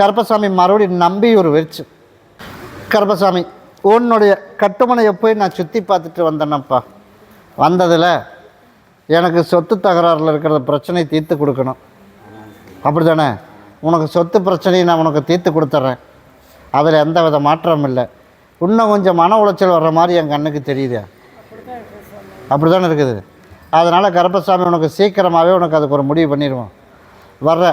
கருப்பசாமி மறுபடியும் நம்பியூர் வச்சு, கருப்பசாமி உன்னுடைய கட்டுமனையை போய் நான் சுற்றி பார்த்துட்டு வந்தேனப்பா. வந்ததில் எனக்கு சொத்து தகராறில் இருக்கிற பிரச்சனை தீர்த்து கொடுக்கணும், அப்படி தானே? உனக்கு சொத்து பிரச்சனையை நான் உனக்கு தீர்த்து கொடுத்துட்றேன், அதில் எந்த வித மாற்றமும் இல்லை. இன்னும் கொஞ்சம் மன உளைச்சல் வர்ற மாதிரி என் கண்ணுக்கு தெரியுது, அப்படி தானே இருக்குது. அதனால் கருப்பசாமி உனக்கு சீக்கிரமாகவே உனக்கு அதுக்கு ஒரு முடிவு பண்ணிடுவோம். வர்ற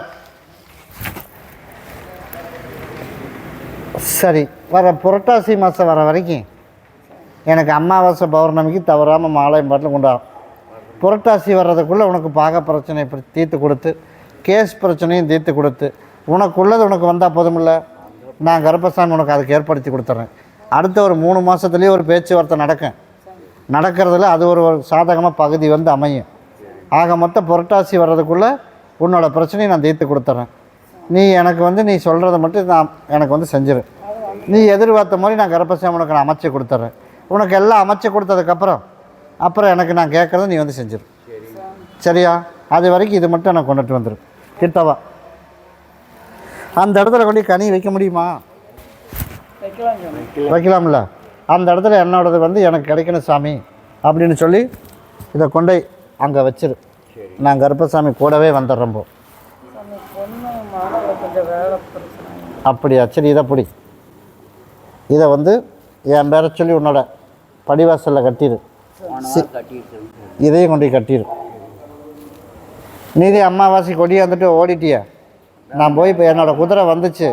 சரி, வர புரட்டாசி மாதம் வர வரைக்கும் எனக்கு அமாவாசை பௌர்ணமிக்கு தவறாமல் மாலையும் பாட்டில் கொண்டாடும். புரட்டாசி வர்றதுக்குள்ளே உனக்கு பாக பிரச்சனை இப்படி தீர்த்து கொடுத்து, கேஸ் பிரச்சனையும் தீர்த்து கொடுத்து, உனக்குள்ளது உனக்கு வந்தால் போதுமில்ல. நான் கருப்பசாமி உனக்கு அதுக்கு ஏற்படுத்தி கொடுத்துட்றேன். அடுத்த ஒரு 3 மாதத்துலேயே ஒரு பேச்சுவார்த்தை நடக்கிறதுல அது ஒரு சாதகமாக பகுதி வந்து அமையும். ஆக மொத்தம் புரட்டாசி வர்றதுக்குள்ளே உன்னோட பிரச்சனையை நான் தீர்த்து கொடுத்துட்றேன். நீ எனக்கு வந்து நீ சொல்கிறத மட்டும் நான் எனக்கு வந்து செஞ்சிரு. நீ எதிர்பார்த்த மாதிரி நான் கருப்பசாமி உனக்கு நான் அமைச்சு கொடுத்துட்றேன். உனக்கு எல்லாம் அமைச்சு கொடுத்ததுக்கப்புறம் எனக்கு நான் கேட்குறத நீ வந்து செஞ்சிரு, சரியா? அது வரைக்கும் இது மட்டும் நான் கொண்டுட்டு வந்துடும். கிட்டவா அந்த இடத்துல கொண்டு கனி வைக்க முடியுமா? வைக்கலாம்ல. அந்த இடத்துல என்னோடது வந்து எனக்கு கிடைக்கணும் சாமி அப்படின்னு சொல்லி இதை கொண்டு அங்கே வச்சிரு. நான் கருப்பசாமி கூடவே வந்துடுறேன். அப்படியா? சரி, இதை பிடி. இதை வந்து என் பேரை சொல்லி உன்னோட படிவாசலில் கட்டிடு. இதையும் கொண்டு கட்டிடு. நீதே அம்மாவாசி கொடியை வந்துட்டு ஓடிட்டிய. நான் போய் இப்போ என்னோடய குதிரை வந்துச்சு,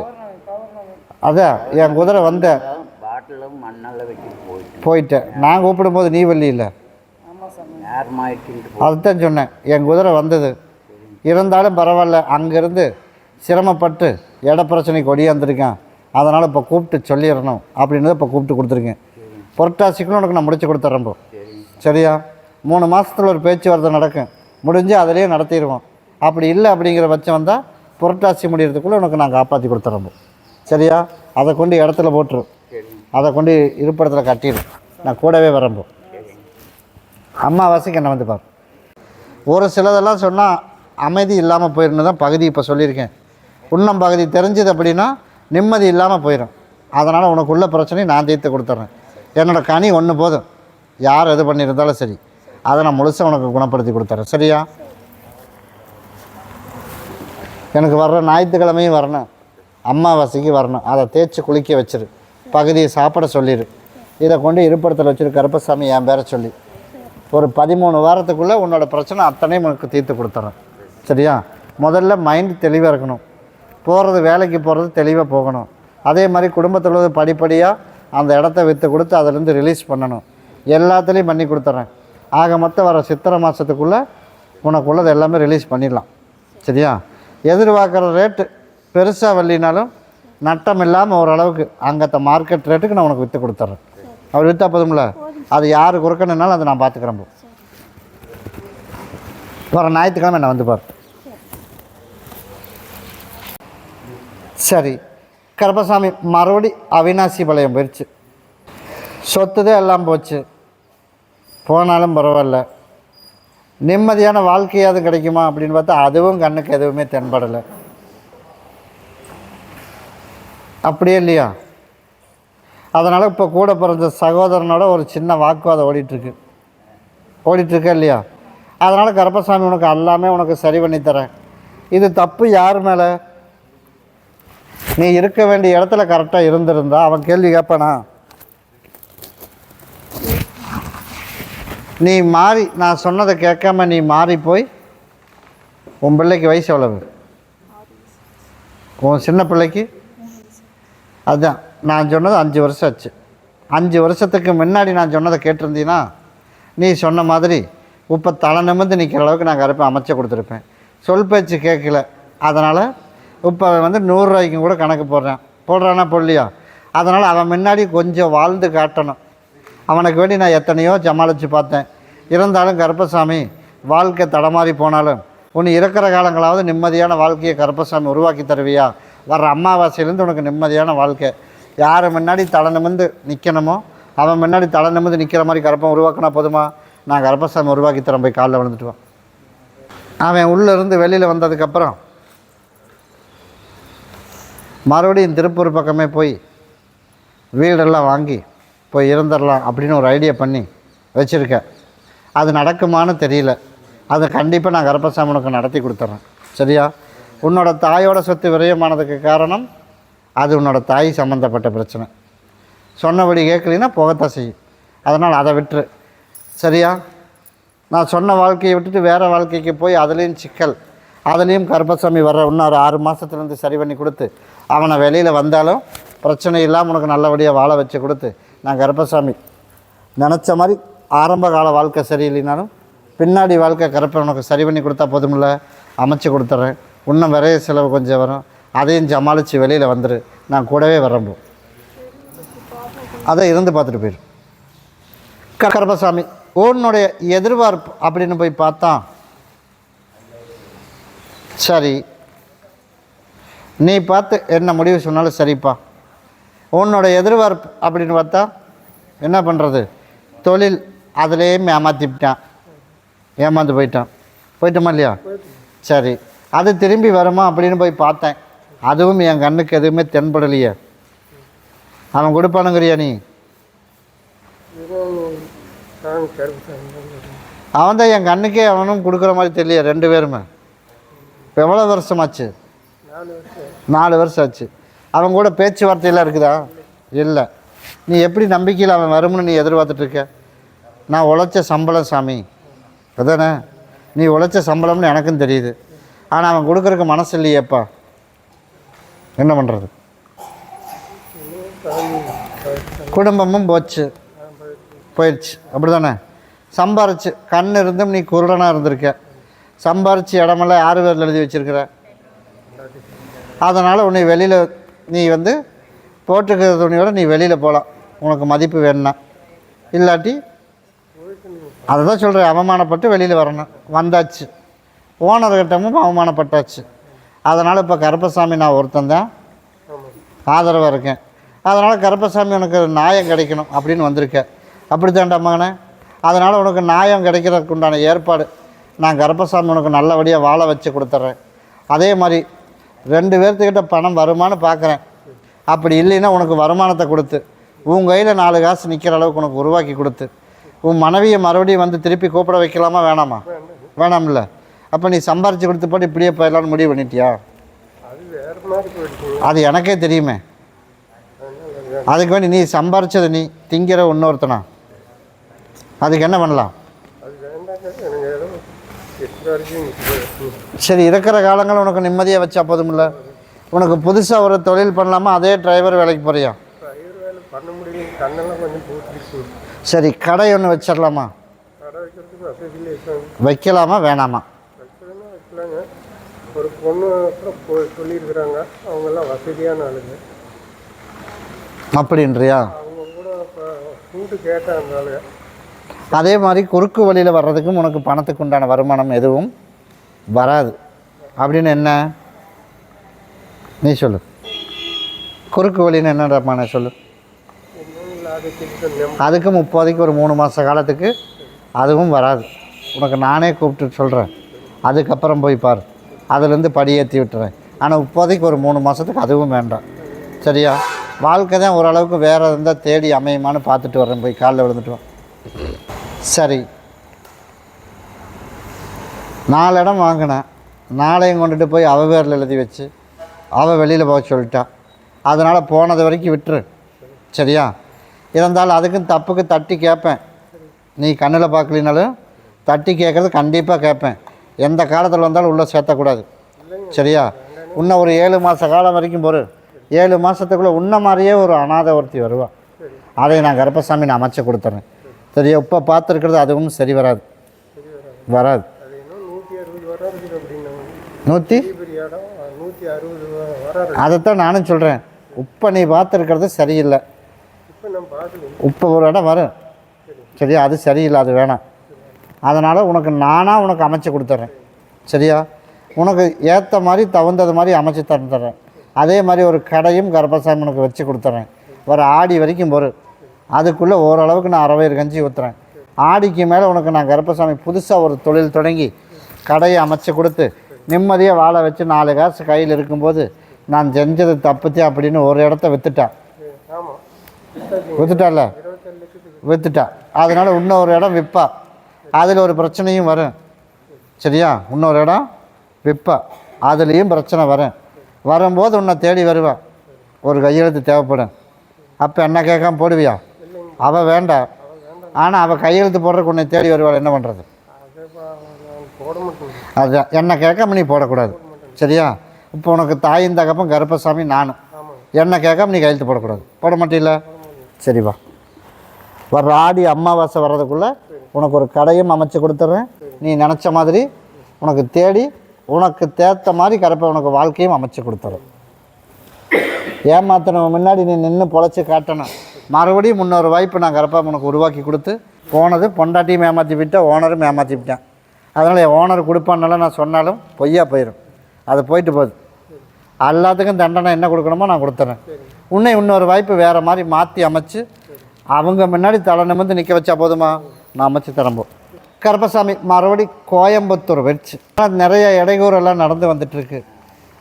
அதான் என் குதிரை வந்தேன் போயிட்டேன். நான் கூப்பிடும்போது நீ வள்ளி இல்லை, அதுதான் சொன்னேன். என் குதிரை வந்தது இருந்தாலும் பரவாயில்ல, அங்கேருந்து சிரமப்பட்டு இட பிரச்சனைக்கு ஒடியாந்துருக்கேன், அதனால் இப்போ கூப்பிட்டு சொல்லிடணும் அப்படின்றத இப்போ கூப்பிட்டு கொடுத்துருக்கேன். புரட்டாசிக்குள்ள உனக்கு நான் முடிச்சு கொடுத்துட்றேன். சரியா? 3 மாதத்தில் ஒரு பேச்சுவார்த்தை நடக்கும், முடிஞ்சு அதிலேயே நடத்திடுவோம். அப்படி இல்லை அப்படிங்கிற பட்சம் வந்தால் புரட்டாசி முடிகிறதுக்குள்ளே உனக்கு நான் காப்பாற்றி கொடுத்துட்றோம். சரியா? அதை கொண்டு இடத்துல போட்டுரு, அதை கொண்டு இருப்பிடத்தில் கட்டிடு. நான் கூடவே வரம்போ. அம்மாவாசைக்கு என்ன வந்து பாரு. ஒரு சிலதெல்லாம் சொன்னால் அமைதி இல்லாமல் போயிருந்து தான் பகுதி இப்போ சொல்லியிருக்கேன். இன்னும் பகுதி தெரிஞ்சது அப்படின்னா நிம்மதி இல்லாமல் போயிடும். அதனால் உனக்குள்ள பிரச்சனையை நான் தீர்த்து கொடுத்துட்றேன். என்னோடய கனி ஒன்று போதும், யார் எது பண்ணியிருந்தாலும் சரி, அதை நான் முழுசாக உனக்கு குணப்படுத்தி கொடுத்துட்றேன். சரியா? எனக்கு வர்ற ஞாயிற்றுக்கிழமையும் வரணும், அம்மாவாசைக்கு வரணும். அதை தேய்ச்சி குளிக்க வச்சிரு, பகுதியை சாப்பிட சொல்லிடு. இதை கொண்டு இருப்பிடத்தில் வச்சிரு. கருப்பசாமி என் பேரை சொல்லி ஒரு 13 வாரத்துக்குள்ளே உன்னோட பிரச்சனை அத்தனையும் உனக்கு தீர்த்து கொடுத்துட்றேன். சரியா? முதல்ல மைண்ட் தெளிவாக இருக்கணும், போகிறது வேலைக்கு போகிறது தெளிவாக போகணும். அதே மாதிரி குடும்பத்தில் உள்ள படிப்படியாக அந்த இடத்த விற்று கொடுத்து அதிலேருந்து ரிலீஸ் பண்ணணும். எல்லாத்துலேயும் பண்ணி கொடுத்துட்றேன். ஆக மொத்தம் வர சித்திரை மாதத்துக்குள்ளே உனக்குள்ளது எல்லாமே ரிலீஸ் பண்ணிடலாம். சரியா? எதிர்பார்க்குற ரேட்டு பெருசாக வரலினாலும் நட்டம் இல்லாமல் ஓரளவுக்கு அங்கத்த மார்க்கெட் ரேட்டுக்கு நான் உனக்கு விற்று கொடுத்துட்றேன். அவர் விற்றா போதும்ல, அது யார் குறுக்கணுன்னாலும் அதை நான் பார்த்துக்கிறேன். வர ஞாயிற்றுக்கிழமை நான் வந்து பாரு. சரி, கருப்பசாமி மறுபடி அவினாசி பாளையம் போயிடுச்சு. சொத்துதான் எல்லாம் போச்சு, போனாலும் பரவாயில்ல. நிம்மதியான வாழ்க்கையாவது கிடைக்குமா அப்படின்னு பார்த்தா அதுவும் கண்ணுக்கு எதுவுமே தென்படலை. அப்படியே இல்லையா? அதனால் இப்போ கூட பிறந்த சகோதரனோட ஒரு சின்ன வாக்குவாதம் ஓடிட்டுருக்க இல்லையா? அதனால் கருப்பசாமி உனக்கு எல்லாமே உனக்கு சரி பண்ணித்தரேன். இது தப்பு யார் மேலே? நீ இருக்க வேண்டிய இடத்துல கரெக்டாக இருந்திருந்தா அவன் கேள்வி கேட்பானா? நீ மாறி நான் சொன்னதை கேட்காம நீ மாறி போய், உன் பிள்ளைக்கு வயசு எவ்வளவு? உன் சின்ன பிள்ளைக்கு அதுதான் நான் சொன்னது 5 வருஷம் ஆச்சு. 5 வருஷத்துக்கு முன்னாடி நான் சொன்னதை கேட்டிருந்தீன்னா நீ சொன்ன மாதிரி இப்போ தலை நிமிர்ந்து நிற்கிற அளவுக்கு நான் கருப்பை அமைச்சு கொடுத்துருப்பேன். சொல் பேச்சு கேட்கல, அதனால் இப்போ வந்து 100 ரூபாய்க்கும் கூட கணக்கு போடுறானா போடலையா? அதனால் அவன் முன்னாடி கொஞ்சம் வாழ்ந்து காட்டணும். அவனுக்கு வேண்டி நான் எத்தனையோ சமாளித்து பார்த்தேன். இருந்தாலும் கருப்பசாமி வாழ்க்கை தடமாறி போனாலும் உன்னை இருக்கிற காலங்களாவது நிம்மதியான வாழ்க்கையை கருப்பசாமி உருவாக்கி தருவியா? வர்ற அமாவாசையிலேருந்து உனக்கு நிம்மதியான வாழ்க்கை. யார் முன்னாடி தலை நிமிர்ந்து நிற்கணுமோ அவன் முன்னாடி தலை நிமிர்ந்து நிற்கிற மாதிரி கருப்பம் உருவாக்கினா போதுமா? நான் கருப்பசாமி உருவாக்கி தரேன், போய் காலில் விழுந்துட்டு வா. அவன் உள்ளேருந்து வெளியில் வந்ததுக்கப்புறம் மறுபடியும் திருப்பூர் பக்கமே போய் வீடெல்லாம் வாங்கி போய் இருந்துடலாம் அப்படின்னு ஒரு ஐடியா பண்ணி வச்சுருக்கேன். அது நடக்குமான்னு தெரியல. அது கண்டிப்பாக நான் கருப்பசாமி உனக்கு நடத்தி கொடுத்துட்றேன். சரியா? உன்னோட தாயோட சொத்து விரயமானதுக்கு காரணம் அது உன்னோட தாய் சம்மந்தப்பட்ட பிரச்சனை. சொன்னபடி கேட்கலின்னா போகத்தான் செய்யும். அதனால் அதை விட்டுரு. சரியா? நான் சொன்ன வாழ்க்கையை விட்டுட்டு வேறு வாழ்க்கைக்கு போய் அதுலேயும் சிக்கல், அதுலேயும் கருப்பசாமி வர இன்னும் ஒரு 6 மாதத்துலேருந்து சரி பண்ணி கொடுத்து அவனை வெளியில் வந்தாலும் பிரச்சனை இல்லாமல் உனக்கு நல்லபடியாக வாழ வச்சு கொடுத்து நான் கருப்பசாமி நினச்ச மாதிரி ஆரம்ப கால வாழ்க்கை சரியில்லைனாலும் பின்னாடி வாழ்க்கை கருப்பை உனக்கு சரி பண்ணி கொடுத்தா போதுமில்ல, அமைச்சு கொடுத்துட்றேன். இன்னும் விரைய செலவு கொஞ்சம் வரும், அதையும் சமாளித்து வெளியில் வந்துடு. நான் கூடவே வரம்போ அதை இருந்து பார்த்துட்டு போயிடும். கருப்பசாமி உன்னுடைய எதிர்பார்ப்பு அப்படின்னு போய் பார்த்தா, சரி நீ பார்த்து என்ன முடிவு சொன்னாலும் சரிப்பா. உன்னோட எதிர்பார்ப்பு அப்படின்னு பார்த்தா என்ன பண்ணுறது, தொழில் அதிலேயே ஏமாந்து போயிட்டோமா இல்லையா? சரி, அது திரும்பி வருமா அப்படின்னு போய் பார்த்தேன். அதுவும் என் கண்ணுக்கு எதுவுமே தென்படலையே. அவன் கொடுப்பானுங்கிறியா நீ? அவன் தான் என் கண்ணுக்கே அவனும் கொடுக்குற மாதிரி தெரியல. 2 பேருமே எவ்வளோ வருஷமாச்சு? 4 வருஷம் ஆச்சு. அவன் கூட பேச்சுவார்த்தையெல்லாம் இருக்குதா? இல்லை. நீ எப்படி நம்பிக்கையில் அவன் வரும்னு நீ எதிர்பார்த்துட்ருக்க? நான் உழைச்ச சம்பளம் சாமி, அதானே? நீ உழைச்ச சம்பளம்னு எனக்கும் தெரியுது. ஆனால் அவன் கொடுக்குறக்கு மனசு இல்லையேப்பா. என்ன பண்ணுறது? குடும்பமும் போயிடுச்சு அப்படி தானே? சம்பாரிச்சு கண் இருந்தும் நீ குருடனாக இருந்திருக்க. சம்பாரித்து இடமெல்லாம் யார் பேரில் எழுதி வச்சுருக்கிற? அதனால் உன்னை வெளியில் நீ போட்டுக்கிற துணியோட நீ வெளியில் போகலாம், உனக்கு மதிப்பு வேணும்னா. இல்லாட்டி அதை தான் சொல்கிறேன், அவமானப்பட்டு வெளியில் வரணும். வந்தாச்சு, ஓனர்கிட்டமும் அவமானப்பட்டாச்சு. அதனால் இப்போ கருப்பசாமி நான் ஒருத்தன் தான் ஆதரவாக இருக்கேன். அதனால் கருப்பசாமி உனக்கு நியாயம் கிடைக்கணும் அப்படின்னு வந்திருக்கேன். அப்படி தாண்டா மகனே? அதனால் உனக்கு நியாயம் கிடைக்கிறதுக்கு உண்டான ஏற்பாடு நான் கருப்பசாமி உனக்கு நல்லபடியாக வாழ வச்சு கொடுத்துட்றேன். அதே மாதிரி 2 பேர்த்துக்கிட்ட பணம் வருமானு பார்க்குறேன். அப்படி இல்லைன்னா உனக்கு வருமானத்தை கொடுத்து உன் கையில் 4 காசு நிற்கிற அளவுக்கு உனக்கு உருவாக்கி கொடுத்து உன் மனைவியை மறுபடியும் திருப்பி கூப்பிட வைக்கலாமா வேணாமா? வேணாம்ல. அப்போ நீ சம்பாரித்து கொடுத்து போட்டு இப்படியே போயிடலான்னு முடிவு பண்ணிட்டியா? அது எனக்கே தெரியுமே. அதுக்கு வேண்டி நீ சம்பாரிச்சதை நீ திங்கிற இன்னொருத்தனா? அதுக்கு என்ன பண்ணலாம்? சரி, இருக்கிற காலங்கள் உனக்கு நிம்மதியாக வச்சா போதுமில்ல. உனக்கு புதுசாக ஒரு தொழில் பண்ணலாமா? அதே டிரைவர் வேலைக்கு போறியா? சரி, கடை ஒன்று வச்சிடலாமா? வைக்கலாமா வேணாமா? ஒரு பொண்ணு சொல்லியிருக்கிறாங்க, அவங்கெல்லாம் வசதியான ஆளுங்க அப்படின்றியா? அவங்க கூட கூட்டு கேட்டாங்க. அதே மாதிரி குறுக்கு வழியில் வர்றதுக்கும் உனக்கு பணத்துக்கு உண்டான வருமானம் எதுவும் வராது. அப்படின்னு என்ன நீ சொல்லு? குறுக்கு வழின்னு என்னடாமான சொல்லு? அதுக்கு 30க்கு ஒரு 3 மாத காலத்துக்கு அதுவும் வராது. உனக்கு நானே கூப்பிட்டு சொல்கிறேன், அதுக்கப்புறம் போய் பார், அதுலேருந்து படியேற்றி விட்டுறேன். ஆனால் 30க்கு ஒரு 3 மாதத்துக்கு அதுவும் வேண்டாம். சரியா? வாழ்க்கை தான் ஓரளவுக்கு வேறு இருந்தால் தேடி அமையுமான்னு பார்த்துட்டு வரேன். போய் காலில் விழுந்துட்டுவான். சரி, 4 இடம் வாங்கினேன். 4ஐயும் கொண்டுட்டு போய் அவள் பேரில் எழுதி வச்சு அவள் வெளியில் போக சொல்லிட்டான். அதனால் போனது வரைக்கும் விட்டுரு. சரியா? இருந்தாலும் அதுக்கும் தப்புக்கு தட்டி கேட்பேன். நீ கண்ணில் பார்க்கலினாலும் தட்டி கேட்குறது கண்டிப்பாக கேட்பேன். எந்த காலத்தில் வந்தாலும் உள்ளே சேர்த்தக்கூடாது. சரியா? இன்னும் ஒரு 7 மாத காலம் வரைக்கும் போகிற 7 மாதத்துக்குள்ளே உன்ன மாதிரியே ஒரு அனாதை ஒருத்தி வருவாள். அதை நான் கருப்பசாமி நான் அமைச்சு கொடுத்துட்றேன். சரியா? இப்போ பார்த்துருக்கிறது அதுவும் சரி வராது. 160 அதைத்தான் நானும் சொல்கிறேன். இப்போ நீ பார்த்துருக்கிறது சரியில்லை. இப்போ ஒரு இடம் வரும். சரியா? அது சரியில்லை, அது வேணாம். அதனால் உனக்கு நானாக உனக்கு அமைச்சு கொடுத்துட்றேன். சரியா? உனக்கு ஏற்ற மாதிரி தகுந்தது மாதிரி அமைச்சு தந்துடுறேன். அதே மாதிரி ஒரு கடையும் கருப்பசாமி உனக்கு வச்சு கொடுத்துட்றேன். ஒரு ஆடி வரைக்கும் வரும். அதுக்குள்ளே ஓரளவுக்கு நான் 60 கஞ்சி ஊற்றுறேன். ஆடிக்கு மேலே உனக்கு நான் கருப்பசாமி புதுசாக ஒரு தொழில் தொடங்கி கடையை அமைச்சு கொடுத்து நிம்மதியாக வாழ வச்சு 4 காசு கையில் இருக்கும்போது நான் செஞ்சது தப்புச்சு அப்படின்னு ஒரு இடத்த விற்றுட்டான். ஆமாம், விற்றுட்டால 27 லட்சத்துக்கு. விற்றுட்டா. அதனால் இன்னொரு இடம் விற்பா. அதில் ஒரு பிரச்சனையும் வரும். சரியா? இன்னொரு இடம் விற்பா, அதுலேயும் பிரச்சனை வரும். வரும்போது உன்னை தேடி வருவேன், ஒரு கையெழுத்து தேவைப்படும். அப்போ என்ன கேட்காம போடுவியா? அவள் வேண்டாம், ஆனால் அவள் கையெழுத்து போடுறதுக்கு உன்னை தேடி வருவாள். என்ன பண்ணுறது? போட மாட்டேன். அதுதான் என்ன கேட்காம நீ போடக்கூடாது. சரியா? இப்போ உனக்கு தாயின் தகப்பன் கருப்பசாமி நானும். என்ன கேட்காம நீ கையெழுத்து போடக்கூடாது. போட மாட்டீல்ல? சரிவா. வர்ற ஆடி அமாவாசை வர்றதுக்குள்ளே உனக்கு ஒரு கடையும் அமைச்சு கொடுத்துட்றேன். நீ நினச்ச மாதிரி உனக்கு தேடி உனக்கு தேத்த மாதிரி கருப்பை உனக்கு வாழ்க்கையும் அமைச்சு கொடுத்துறேன். ஏமாத்தணும் முன்னாடி நீ நின்று பொழைச்சி காட்டணும். மறுபடியும் முன்னொரு வாய்ப்பு நான் கருப்பாக உனக்கு உருவாக்கி கொடுத்து போனது பொண்டாட்டியும் ஏமாற்றி விட்டேன், ஓனரும் ஏமாற்றி விட்டேன். அதனால் என் ஓனர் கொடுப்பான்னால நான் சொன்னாலும் பொய்யா போயிடும். அது போயிட்டு போகுது. எல்லாத்துக்கும் தண்டனை என்ன கொடுக்கணுமோ நான் கொடுத்துறேன். உன்னை இன்னொரு வாய்ப்பு வேறு மாதிரி மாற்றி அமைச்சு அவங்க முன்னாடி தலை நிமிர்ந்து நிற்க வச்சா போதுமா? நான் அமைச்சு தரம்போம். கருப்பசாமி மறுபடி கோயம்புத்தூர் வச்சு நிறைய இடையூறெல்லாம் நடந்து வந்துட்டுருக்கு.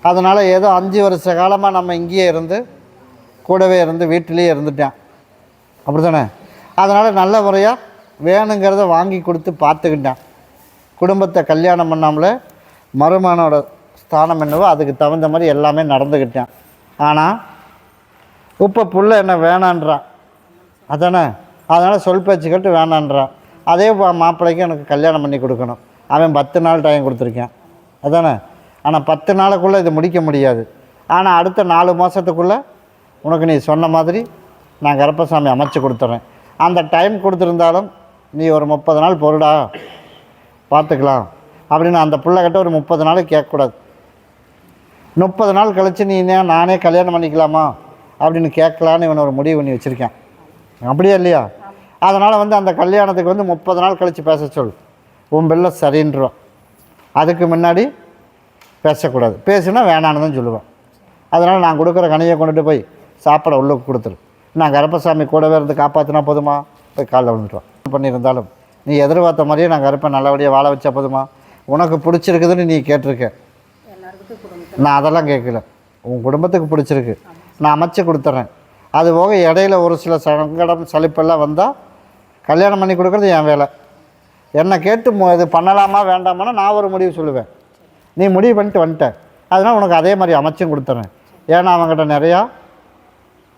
அதனால் ஏதோ 5 வருஷ காலமாக நம்ம இங்கேயே இருந்து கூடவே இருந்து வீட்டிலேயே இருந்துட்டேன். அப்படி தானே? அதனால் நல்ல முறையாக வேணுங்கிறத வாங்கி கொடுத்து பார்த்துக்கிட்டேன். குடும்பத்தை கல்யாணம் பண்ணாமலே மருமகனோட ஸ்தானம் என்னவோ அதுக்கு தகுந்த மாதிரி எல்லாமே நடந்துக்கிட்டேன். ஆனால் இப்போ புள்ள என்ன வேணான்றான். அதானே? அதனால் சொல் பேச்சு கேட்டு வேணான்றான். அதே மாப்பிள்ளைக்கு எனக்கு கல்யாணம் பண்ணி கொடுக்கணும். அவன் 10 நாள் டைம் கொடுத்துருக்கேன். அதானே? ஆனால் 10 நாளுக்குள்ளே இது முடிக்க முடியாது. ஆனால் அடுத்த 4 மாதத்துக்குள்ளே உனக்கு நீ சொன்ன மாதிரி நான் கருப்பசாமி அமைச்சு கொடுத்துட்றேன். அந்த டைம் கொடுத்துருந்தாலும் நீ ஒரு 30 நாள் பொருடா பார்த்துக்கலாம் அப்படின்னு அந்த பிள்ளைகிட்ட ஒரு 30 நாள் கேட்கக்கூடாது. 30 நாள் கழித்து நீ நானே கல்யாணம் பண்ணிக்கலாமா அப்படின்னு கேட்கலான்னு இவனை ஒரு முடிவு பண்ணி வச்சுருக்கேன். அப்படியே இல்லையா? அதனால் அந்த கல்யாணத்துக்கு 30 நாள் கழித்து பேச சொல். உன் பிள்ளை சரின்றான். அதுக்கு முன்னாடி பேசக்கூடாது. பேசுனா வேணான்னு தான் சொல்லுவேன். அதனால் நான் கொடுக்குற கனியை கொண்டுட்டு போய் சாப்பிட உள்ளுக்கு கொடுத்துரு. நான் கருப்பசாமி கூடவே இருந்து காப்பாற்றினா போதுமா? போய் காலில் விழுந்துட்டோம். பண்ணியிருந்தாலும் நீ எதிர்பார்த்த மாதிரியே நான் கருப்பை நல்லபடியாக வாழ வச்சா போதுமா? உனக்கு பிடிச்சிருக்குதுன்னு நீ கேட்டிருக்க. நான் அதெல்லாம் கேட்கல. உன் குடும்பத்துக்கு பிடிச்சிருக்கு, நான் அமைச்சு கொடுத்துட்றேன். அது போக இடையில ஒரு சில சங்கடம் சலிப்பெல்லாம் வந்தால் கல்யாணம் பண்ணி கொடுக்குறது என் வேலை. என்னை கேட்டு இது பண்ணலாமா வேண்டாமான்னு நான் ஒரு முடிவு சொல்லுவேன். நீ முடிவு பண்ணிட்டு வந்துட்ட. அதனால் உனக்கு அதே மாதிரி அமைச்சும் கொடுத்துட்றேன். ஏன்னா அவங்ககிட்ட நிறையா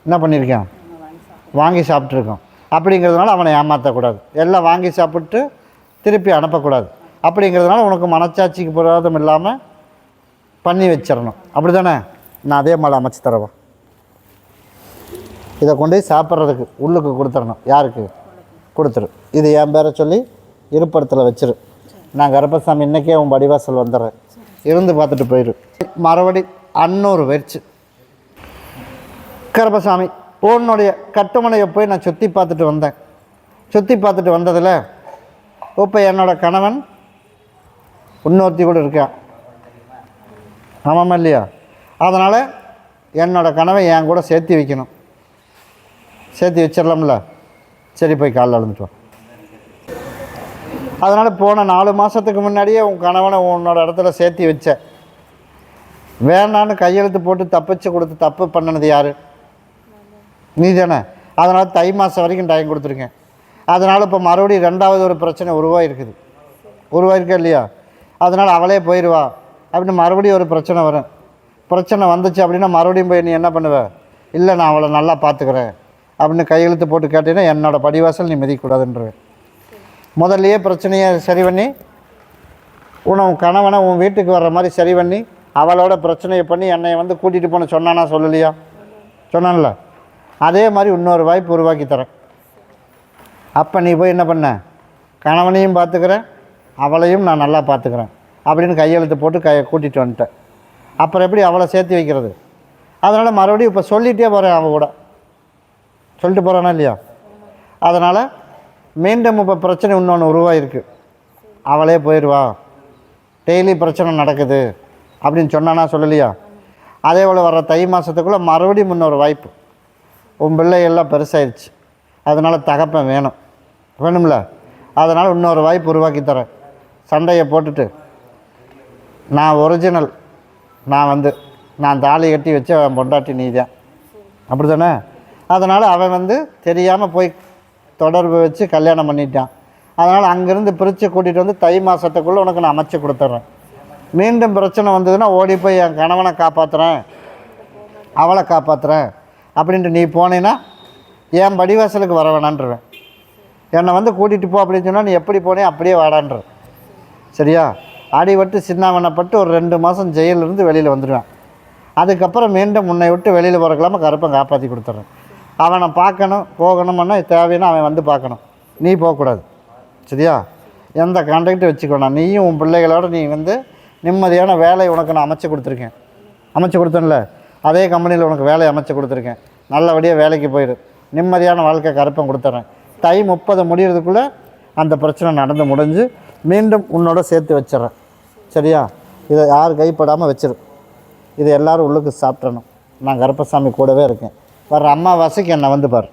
என்ன பண்ணியிருக்கேன், வாங்கி சாப்பிட்ருக்கோம். அப்படிங்கிறதுனால அவனை ஏமாற்றக்கூடாது. எல்லாம் வாங்கி சாப்பிட்டு திருப்பி அனுப்பக்கூடாது. அப்படிங்கிறதுனால உனக்கு மனச்சாட்சிக்கு புரோதம் இல்லாமல் பண்ணி வச்சிடணும். அப்படி தானே? நான் அதே மாதிரி அமைச்சு தரவா. இதை கொண்டு போய் சாப்பிட்றதுக்கு உள்ளுக்கு கொடுத்துடணும். யாருக்கு கொடுத்துரு. இது என் பேரை சொல்லி இருப்படத்தில் வச்சிரு. நான் கருப்பசாமி இன்றைக்கே உன் படிவாசல் வந்துடுறேன். இருந்து பார்த்துட்டு போயிடு. மறுபடி அன்னூறு வச்சு கருப்பசாமி உன்னுடைய கட்டுமனையை போய் நான் சுற்றி பார்த்துட்டு வந்தேன். சுற்றி பார்த்துட்டு வந்ததில் இப்போ என்னோடய கணவன் இன்னொருத்தி கூட இருக்கான். ஆமாம் இல்லையா? அதனால் என்னோடய கணவன் என் கூட சேர்த்து வைக்கணும். சேர்த்து வச்சிடலாம்ல? சரி, போய் காலில் விழுந்துட்டு வா. அதனால் போன 4 மாதத்துக்கு முன்னாடியே உன் கணவனை உன்னோட இடத்துல சேர்த்து வச்ச. வேணான்னு கையெழுத்து போட்டு தப்பிச்சு கொடுத்து தப்பு பண்ணினது யார்? நீ தானே? அதனால் தை மாதம் வரைக்கும் டைம் கொடுத்துருக்கேன். அதனால் இப்போ மறுபடியும் 2வது ஒரு பிரச்சனை உருவாயிருக்குது. உருவாயிருக்கா இல்லையா? அதனால் அவளே போயிடுவா அப்படின்னு மறுபடியும் ஒரு பிரச்சனை வரும். பிரச்சனை வந்துச்சு அப்படின்னா மறுபடியும் போய் நீ என்ன பண்ணுவ? இல்லை, நான் அவளை நல்லா பார்த்துக்கிறேன் அப்படின்னு கையெழுத்து போட்டு கேட்டீங்கன்னா என்னோடய படிவாசல் நீ மிதிக்கக்கூடாதுன்றேன். முதல்லையே பிரச்சனையை சரி பண்ணி உன் கணவனை உன் வீட்டுக்கு வர்ற மாதிரி சரி பண்ணி அவளோட பிரச்சனையை பண்ணி என்னை கூட்டிகிட்டு போன சொன்னானா? சொல்லலையா? சொன்னான்ல? அதே மாதிரி இன்னொரு வாய்ப்பு உருவாக்கி தரேன். அப்போ நீ போய் என்ன பண்ண? கணவனையும் பார்த்துக்கிறேன், அவளையும் நான் நல்லா பார்த்துக்கிறேன் அப்படின்னு கையெழுத்து போட்டு கூட்டிகிட்டு வந்துட்டேன். அப்புறம் எப்படி அவளை சேர்த்து வைக்கிறது? அதனால் மறுபடியும் இப்போ சொல்லிகிட்டே போகிறேன். அவள் கூட சொல்லிட்டு போகிறானா இல்லையா? அதனால் மீண்டும் இப்போ பிரச்சனை இன்னொன்று உருவாகிருக்கு. அவளே போயிடுவா, டெய்லி பிரச்சனை நடக்குது அப்படின்னு சொன்னானா? சொல்லலையா? அதே போல் வர்ற தை மாதத்துக்குள்ளே மறுபடியும் இன்னொரு வாய்ப்பு. உன் பிள்ளை எல்லாம் பெருசாகிடுச்சு, அதனால் தகப்பன் வேணும்ல? அதனால் இன்னொரு வாய்ப்பு உருவாக்கி தரேன். சண்டையை போட்டுட்டு நான் ஒரிஜினல், நான் நான் தாலி கட்டி வச்சு அவன் பொண்டாட்டி நீ தான், அப்படி தானே? அதனால் அவன் வந்து தெரியாமல் போய் தொடர்பு வச்சு கல்யாணம் பண்ணிட்டான். அதனால் அங்கேருந்து பிரித்து கூட்டிகிட்டு வந்து தை மாதத்துக்குள்ளே உனக்கு நான் அமைச்சு கொடுத்துட்றேன். மீண்டும் பிரச்சனை வந்ததுன்னா ஓடி போய் என் கணவனை காப்பாற்றுறேன், அவளை காப்பாற்றுறேன் அப்படின்ட்டு நீ போனீன்னா என் படிவாசலுக்கு வர வேணான்ருவேன். என்னை வந்து கூட்டிகிட்டு போ அப்படின்னு சொன்னால் நீ எப்படி போனே அப்படியே வாடான்ற. சரியா? அடிபட்டு சின்னாவனப்பட்டு ஒரு 2 மாதம் ஜெயிலிருந்து வெளியில் வந்துடுவேன். அதுக்கப்புறம் மீண்டும் முன்னை விட்டு வெளியில் போகிறக்கலாமல் கருப்பன் காப்பாற்றி கொடுத்துட்றேன். அவனை பார்க்கணும் போகணும்னா தேவைன்னா அவன் வந்து பார்க்கணும், நீ போகக்கூடாது. சரியா? எந்த கான்ட்ராக்டும் வச்சுக்கணும். நீயும் உன் பிள்ளைகளோடு நீ வந்து நிம்மதியான வேலை உனக்கு நான் அமைச்சு கொடுத்துருக்கேன். அமைச்சு கொடுத்தேன்ல, அதே கம்பெனியில் உனக்கு வேலையை அமைச்சு கொடுத்துருக்கேன். நல்லபடியாக வேலைக்கு போயிடு, நிம்மதியான வாழ்க்கை கருப்பன் கொடுத்துட்றேன். தை 30 முடிகிறதுக்குள்ளே அந்த பிரச்சனை நடந்து முடிஞ்சு மீண்டும் உன்னோட சேர்த்து வச்சிட்றேன். சரியா? இதை யார் கைப்படாமல் வச்சிரு. இதை எல்லோரும் உள்ளுக்கு சாப்பிட்றணும். நான் கருப்பசாமி கூடவே இருக்கேன். வர்ற அமாவாசைக்கு என்னை வந்து பார்.